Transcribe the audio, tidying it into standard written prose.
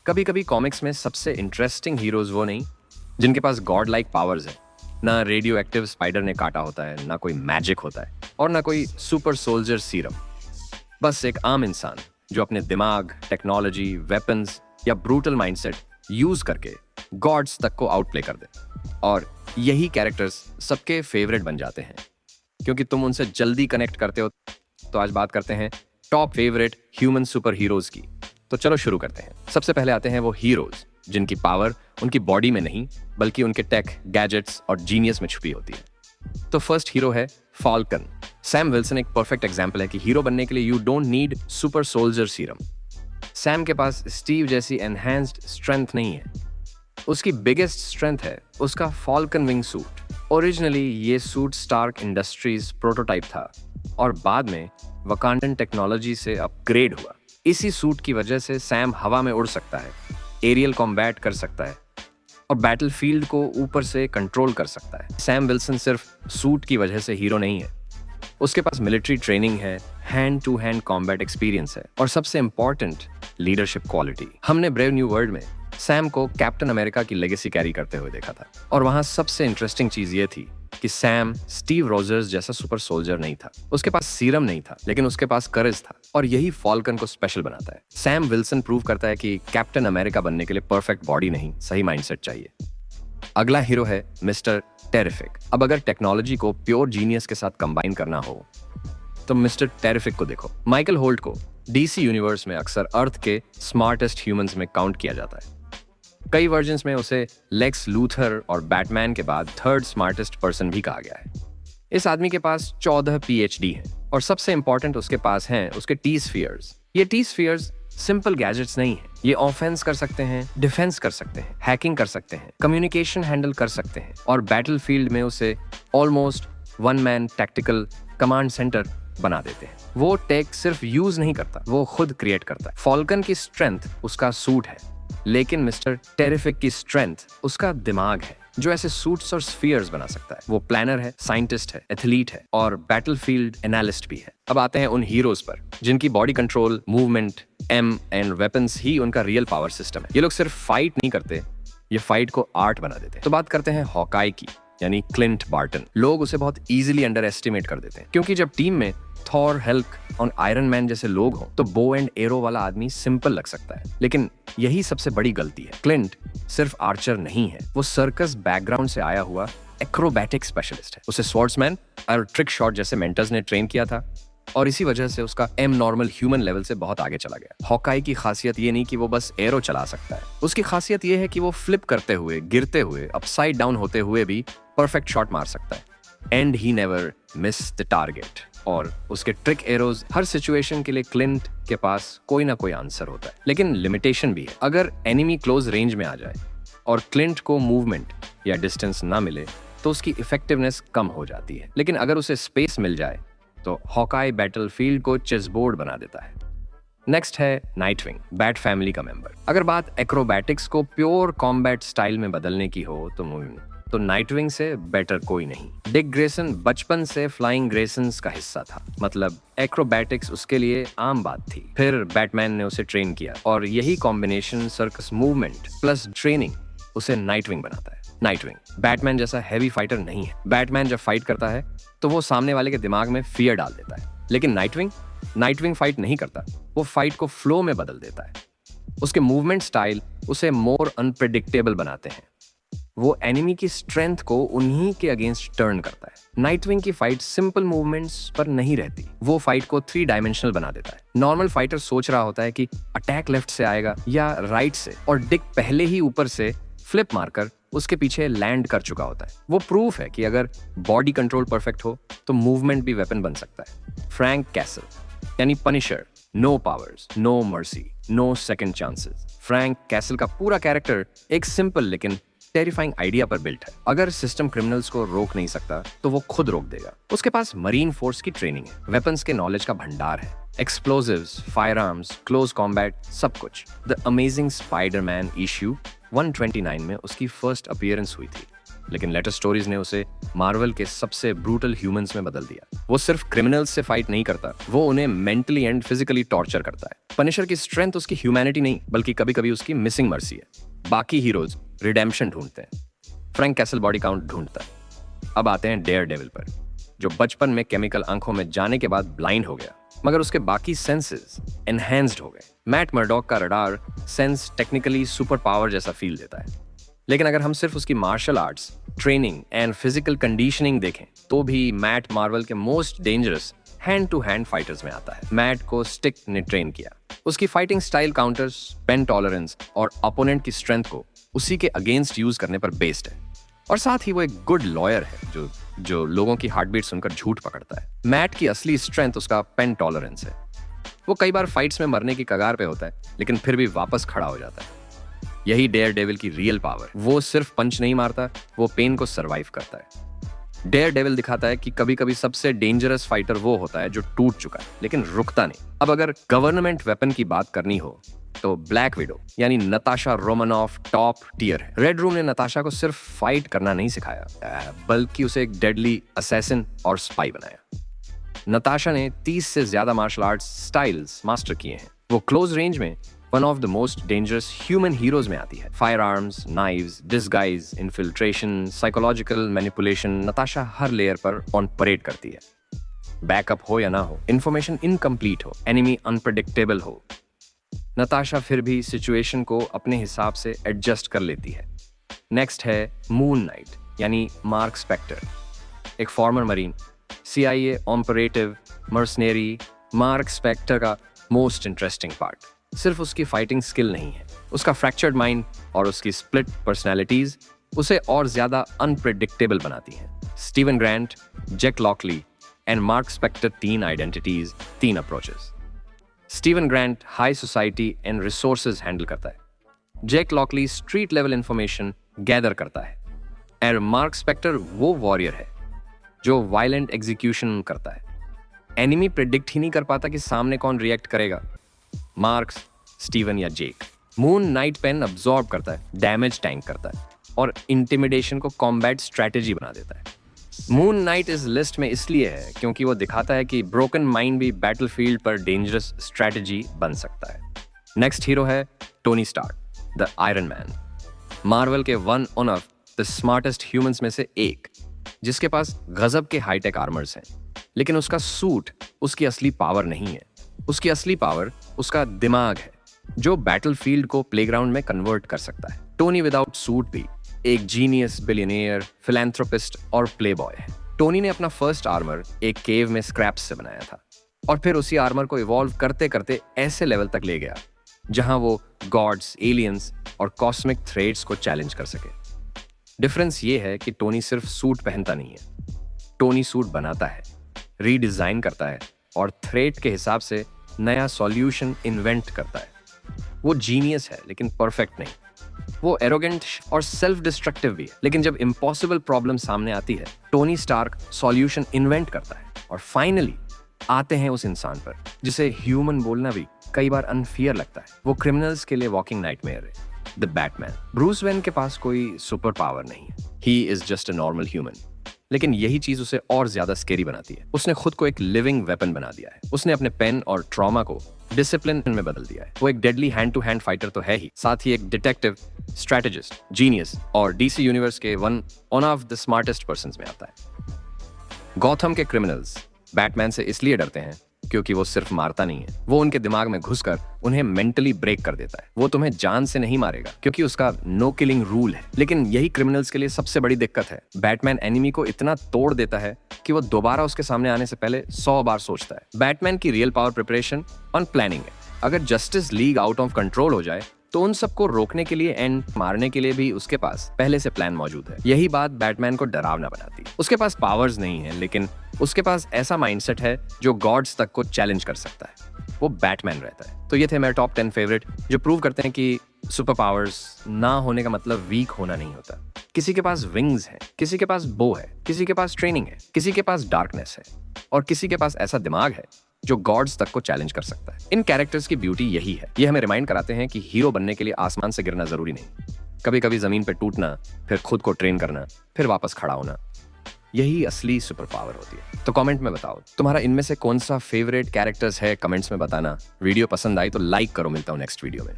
कभी कभी कॉमिक्स में सबसे इंटरेस्टिंग हीरोज वो नहीं जिनके पास गॉड लाइक पावर्स है। ना रेडियो एक्टिव स्पाइडर ने काटा होता है, ना कोई मैजिक होता है और ना कोई सुपर सोल्जर सीरम। बस एक आम इंसान जो अपने दिमाग, टेक्नोलॉजी, वेपन्स या ब्रूटल माइंडसेट यूज करके गॉड्स तक को आउटप्ले कर दे। और यही कैरेक्टर्स सबके फेवरेट बन जाते हैं क्योंकि तुम उनसे जल्दी कनेक्ट करते हो। तो आज बात करते हैं top favourite human super heroes की। तो चलो शुरू करते हैं। सबसे पहले आते हैं वो हीरोज जिनकी पावर उनकी बॉडी में नहीं बल्कि उनके टेक, गैजेट्स और जीनियस में छुपी होती है। तो फर्स्ट हीरो है फॉल्कन। सैम विल्सन एक परफेक्ट एग्जांपल है कि हीरो बनने के लिए you don't need super soldier serum. Sam के पास स्टीव जैसी एनहांस्ड स्ट्रेंथ नहीं है। उसकी बिगेस्ट स्ट्रेंथ है उसका फॉल्कन विंग सूट। ओरिजिनली ये सूट स्टार्क इंडस्ट्रीज प्रोटोटाइप था और बाद में वकांडन टेक्नोलॉजी से अपग्रेड हुआ। इसी सूट की वजह से सैम हवा में उड़ सकता है, एरियल कॉम्बैट कर सकता है और बैटलफील्ड को ऊपर से कंट्रोल कर सकता है। सैम विल्सन सिर्फ सूट की वजह से हीरो नहीं है, उसके पास मिलिट्री ट्रेनिंग है, hand to hand combat experience है और सबसे इंपॉर्टेंट लीडरशिप क्वालिटी। हमने ब्रेव न्यू वर्ल्ड में सैम को कैप्टन अमेरिका की लेगेसी कैरी करते हुए देखा था और वहां सबसे इंटरेस्टिंग चीज ये थी कि सैम स्टीव रोजर्स जैसा सुपर सोल्जर नहीं था। उसके पास सीरम नहीं था लेकिन उसके पास करेज था और यही फॉल्कन को स्पेशल बनाता है। सैम विल्सन प्रूव करता है कि कैप्टन अमेरिका बनने के लिए परफेक्ट बॉडी नहीं, सही माइंडसेट चाहिए। अगला हीरो है मिस्टर टेरिफिक। अब अगर टेक्नोलॉजी को प्योर जीनियस के साथ कंबाइन करना हो तो मिस्टर टेरिफिक को देखो। माइकल होल्ट को डीसी यूनिवर्स में अक्सर अर्थ के स्मार्टेस्ट ह्यूमंस में काउंट किया जाता है। कई वर्जन्स में उसे लेक्स लूथर और बैटमैन के बाद थर्ड स्मार्टेस्ट पर्सन भी कहा गया है। इस आदमी के पास 14 पीएचडी हैं और सबसे इंपॉर्टेंट उसके पास हैं उसके टी स्फीयर्स। ये टी स्फीयर्स सिंपल गैजेट्स नहीं है, ये ऑफेंस कर सकते हैं, डिफेंस कर सकते हैं, हैकिंग कर सकते हैं, कम्युनिकेशन हैंडल कर सकते हैं और बैटलफील्ड में उसे almost one man tactical command centre बना देते हैं। वो टेक सिर्फ यूज नहीं करता, वो खुद क्रिएट करता है। फॉल्कन की स्ट्रेंथ उसका सूट है लेकिन मिस्टर टेरिफिक की स्ट्रेंथ उसका दिमाग है जो ऐसे सूट्स और स्फीयर्स बना सकता है। वो प्लानर है, साइंटिस्ट है, एथलीट है और बैटलफील्ड एनालिस्ट भी है। अब आते हैं उन हीरोज पर जिनकी body control, movement, aim and weapons ही उनका रियल पावर सिस्टम है। ये लोग सिर्फ फाइट नहीं करते, ये फाइट को आर्ट बना देते हैं। तो बात करते हैं हॉकाई की, यानी क्लिंट बार्टन। लोग उसे बहुत इजीली अंडर एस्टिमेट कर देते हैं क्योंकि जब टीम में थॉर, हल्क और आयरन मैन जैसे लोग हों तो बो एंड एरो वाला आदमी सिंपल लग सकता है, लेकिन यही सबसे बड़ी गलती है। क्लिंट सिर्फ आर्चर नहीं है, वो सर्कस बैकग्राउंड से आया हुआ एक्रोबैटिक स्पेशलिस्ट है। उसे स्वॉर्ड्समैन और ट्रिक शॉट जैसे मेंटर्स ने ट्रेन किया था और इसी वजह से उसका एम नॉर्मल ह्यूमन लेवल से बहुत आगे चला गया। हॉकाई की खासियत ये नहीं कि वो बस एरो चला सकता है, उसकी खासियत ये है कि वो फ्लिप करते हुए, गिरते हुए, अपसाइड डाउन होते हुए भी परफेक्ट शॉट मार सकता है। And he never miss the target. और उसके ट्रिक एरोज हर सिचुएशन के लिए क्लिंट के पास कोई ना कोई आंसर होता है, लेकिन लिमिटेशन भी है। अगर एनिमी क्लोज रेंज में आ जाए और क्लिंट को मूवमेंट या डिस्टेंस ना मिले तो उसकी इफेक्टिवनेस कम हो जाती है, लेकिन अगर उसे स्पेस मिल जाए तो हॉकाई बैटलफील्ड को चेसबोर्ड बना देता है। नेक्स्ट है नाइटविंग, बैट फैमिली का मेंबर। अगर बात एक्रोबैटिक्स को प्योर कॉम्बैट स्टाइल में बदलने की हो तो नाइटविंग से बेटर कोई नहीं। डिक ग्रेसन बचपन से फ्लाइंग ग्रेसन्स का हिस्सा था, मतलब एक्रोबैटिक्स उसके लिए आम बात थी। फिर बैटमैन ने उसे ट्रेन किया और यही combination circus movement plus training उसे नाइटविंग बनाता है। नाइटविंग बैटमैन जैसा हैवी फाइटर नहीं है। बैटमैन जब फाइट करता है तो वो सामने वाले के दिमाग में फियर डाल देता है, लेकिन नाइटविंग फाइट नहीं करता, वो फाइट को फ्लो में बदल देता है। उसके मूवमेंट स्टाइल उसे मोर अनप्रेडिक्टेबल बनाते हैं। वो एनिमी की स्ट्रेंथ को उन्हीं के अगेंस्ट टर्न करता है। नाइटविंग की फाइट सिंपल मूवमेंट्स पर नहीं रहती, वो फाइट को 3 डायमेंशनल बना देता है। नॉर्मल फाइटर सोच रहा होता है कि अटैक लेफ्ट से आएगा या राइट से, और डिक पहले ही ऊपर से फ्लिप मारकर उसके पीछे लैंड कर चुका होता है। वो प्रूफ है कि अगर बॉडी कंट्रोल परफेक्ट हो तो मूवमेंट भी वेपन बन सकता है। फ्रैंक कैसल यानी Punisher, no powers, no mercy, no second chances. Frank Castle का पूरा कैरेक्टर एक सिंपल लेकिन टेरिफाइंग आइडिया पर बिल्ट है। अगर सिस्टम क्रिमिनल्स को रोक नहीं सकता तो वो खुद रोक देगा। उसके पास मरीन फोर्स की ट्रेनिंग है, वेपन्स के नॉलेज का भंडार है, explosives, fire arms, close combat, सब कुछ। द अमेजिंग स्पाइडरमैन इश्यू 129 में उसकी फर्स्ट अपीयरेंस हुई थी, लेकिन लेटर स्टोरीज ने उसे मार्वल के सबसे ब्रूटल ह्यूमंस में बदल दिया। वो सिर्फ क्रिमिनल्स से फाइट नहीं करता, वो उन्हें मेंटली एंड फिजिकली टॉर्चर करता है। पनिशर की स्ट्रेंथ उसकी ह्यूमैनिटी नहीं, बल्कि कभी कभी उसकी मिसिंग मर्सी है। बाकी हीरोज रिडेम्पशन ढूंढते हैं, फ्रैंक कैसल बॉडी काउंट ढूंढता है। अब आते हैं डेयर डेविल पर, जो बचपन में केमिकल आंखों में जाने के बाद ब्लाइंड हो गया, मगर उसके बाकी सेंसेस एनहेंस्ड हो गए। मैट मर्डॉक का radar sense technically superpower जैसा फील देता है, लेकिन अगर हम सिर्फ उसकी martial arts training and physical conditioning देखें तो भी मैट मार्वल के most dangerous hand to hand fighters में आता है। मैट को स्टिक ने ट्रेन किया, उसकी fighting style counters, pain tolerance और अपोनेंट की स्ट्रेंथ को उसी के अगेंस्ट यूज करने पर बेस्ड है। और साथ ही वो एक गुड लॉयर है जो लोगों की हार्ट बीट सुनकर झूठ पकड़ता है। मैट की असली स्ट्रेंथ उसका पेन टॉलरेंस है। वो कई बार फाइट्स में मरने की कगार पे होता है, लेकिन फिर भी वापस खड़ा हो जाता है। यही डेयर डेविल की रियल पावर। वो सिर्फ पंच नहीं मारता, वो पेन को सरवाइव करता है। डेयर डेविल दिखाता है कि कभी कभी सबसे डेंजरस फाइटर वो होता है जो टूट चुका है लेकिन रुकता नहीं। अब अगर गवर्नमेंट वेपन की बात करनी हो तो ब्लैक विडो यानी नताशा रोमानॉफ टॉप टियर है। रेड रूम ने नताशा को सिर्फ फाइट करना नहीं सिखाया, बल्कि उसे एक डेडली असैसिन और स्पाई बनाया। नताशा ने 30 से ज्यादा मार्शल आर्ट्स स्टाइल्स मास्टर किए हैं। वो क्लोज रेंज में one of the most dangerous human heroes में आती है। Fire arms, knives, disguise, infiltration, psychological manipulation, Natasha हर लेयर पर ऑन परेड करती है। बैकअप हो या ना हो, इंफॉर्मेशन इनकम्प्लीट हो, एनिमी अनप्रेडिक्टेबल हो, नताशा फिर भी सिचुएशन को अपने हिसाब से एडजस्ट कर लेती है। नेक्स्ट है मून नाइट यानी मार्क स्पेक्टर, एक former marine, CIA operative, mercenary. Mark Spector का मोस्ट इंटरेस्टिंग पार्ट सिर्फ उसकी फाइटिंग स्किल नहीं है, उसका फ्रैक्चर्ड माइंड और उसकी स्प्लिट पर्सनैलिटीज उसे और ज्यादा अनप्रेडिक्टेबल बनाती हैं। Steven Grant, Jake Lockley and Mark Spector, 3 identities, 3 approaches. Steven Grant high society and resources handle करता है, Jake Lockley street level information gather करता है, और मार्क स्पेक्टर वो वॉरियर है जो वायलेंट एग्जीक्यूशन करता है। एनिमी प्रेडिक्ट ही नहीं कर पाता कि सामने कौन रिएक्ट करेगा, मार्क्स, स्टीवन या जेक। मून नाइट पेन अब्सॉर्ब करता है, डैमेज टैंक करता है और इंटिमिडेशन को कॉम्बैट स्ट्रैटेजी बना देता है। मून नाइट इस लिस्ट में इसलिए है क्योंकि वो दिखाता है कि ब्रोकन माइंड भी बैटलफील्ड पर डेंजरस स्ट्रैटेजी बन सकता है। नेक्स्ट हीरो है Tony Stark, the Iron Man, Marvel के one of the smartest humans में से एक, जिसके पास गजब के हाईटेक आर्मर्स हैं, लेकिन उसका सूट उसकी असली पावर नहीं है। उसकी असली पावर उसका दिमाग है, जो बैटलफील्ड को प्लेग्राउंड में कन्वर्ट कर सकता है। टोनी विदाउट सूट भी एक जीनियस, बिलियनियर, फिलैंथ्रोपिस्ट और प्लेबॉय है। टोनी ने अपना फर्स्ट आर्मर एक केव में स्क्रैप्स से बनाया था और फिर उसी आर्मर को इवॉल्व करते करते ऐसे लेवल तक ले गया जहां वो गॉड्स, एलियंस और कॉस्मिक थ्रेड्स को चैलेंज कर सके। डिफरेंस ये है कि टोनी सिर्फ सूट पहनता नहीं है, टोनी सूट बनाता है, रीडिजाइन करता है और थ्रेट के हिसाब से नया सॉल्यूशन इन्वेंट करता है। वो जीनियस है लेकिन परफेक्ट नहीं। वो एरोगेंट और सेल्फ डिस्ट्रक्टिव भी है, लेकिन जब इम्पॉसिबल प्रॉब्लम सामने आती है टोनी स्टार्क सॉल्यूशन इन्वेंट करता है। और फाइनली आते हैं उस इंसान पर जिसे ह्यूमन बोलना भी कई बार अनफियर लगता है। वो क्रिमिनल्स के लिए वॉकिंग नाइटमेयर है, द बैटमैन। ब्रूस वेन के पास कोई सुपर पावर नहीं है, he is just a normal human, लेकिन यही चीज उसे और ज्यादा स्केरी बनाती है। उसने खुद को एक लिविंग वेपन बना दिया है। उसने अपने पेन और ट्रॉमा को डिसिप्लिन में बदल दिया है। वो एक deadly hand to hand fighter तो है ही, साथ ही एक डिटेक्टिव, स्ट्रेटेजिस्ट, जीनियस और DC यूनिवर्स के one of the smartest persons में आता है। गॉथम के क्रिमिनल्स बैटमैन से इसलिए डरते हैं क्योंकि वो सिर्फ मारता नहीं है, वो उनके दिमाग में घुसकर उन्हें मेंटली ब्रेक कर देता है। वो तुम्हें जान से नहीं मारेगा क्योंकि उसका नो किलिंग रूल है। लेकिन यही क्रिमिनल्स के लिए सबसे बड़ी दिक्कत है। बैटमैन एनिमी को इतना तोड़ देता है कि वो दोबारा उसके सामने आने से पहले 100 बार सोचता है। बैटमैन की रियल पावर प्रिपरेशन और प्लानिंग है। अगर justice league out of control हो जाए तो उन सबको रोकने के लिए एंड मारने के लिए भी उसके पास पहले से प्लान मौजूद है। यही बात बैटमैन को डरावना बनाती है। उसके पास पावर्स नहीं है, लेकिन उसके पास ऐसा माइंडसेट है जो गॉड्स तक को चैलेंज कर सकता है। वो बैटमैन रहता है। तो ये थे मेरे टॉप 10 फेवरेट जो प्रूव करते हैं कि सुपर पावर्स ना होने का मतलब वीक होना नहीं होता। किसी के पास विंग्स है, किसी के पास बो है, किसी के पास ट्रेनिंग है, किसी के पास डार्कनेस है और किसी के पास ऐसा दिमाग है जो गॉड्स तक को चैलेंज कर सकता है। इन कैरेक्टर्स की ब्यूटी यही है। ये हमें रिमाइंड कराते हैं कि हीरो बनने के लिए आसमान से गिरना जरूरी नहीं, कभी कभी जमीन पे टूटना, फिर खुद को ट्रेन करना, फिर वापस खड़ा होना, यही असली सुपर पावर होती है। तो कमेंट में बताओ तुम्हारा इनमें से कौन सा फेवरेट कैरेक्टर्स है, कमेंट्स में बताना। वीडियो पसंद आई तो लाइक करो। मिलता हूँ नेक्स्ट वीडियो में।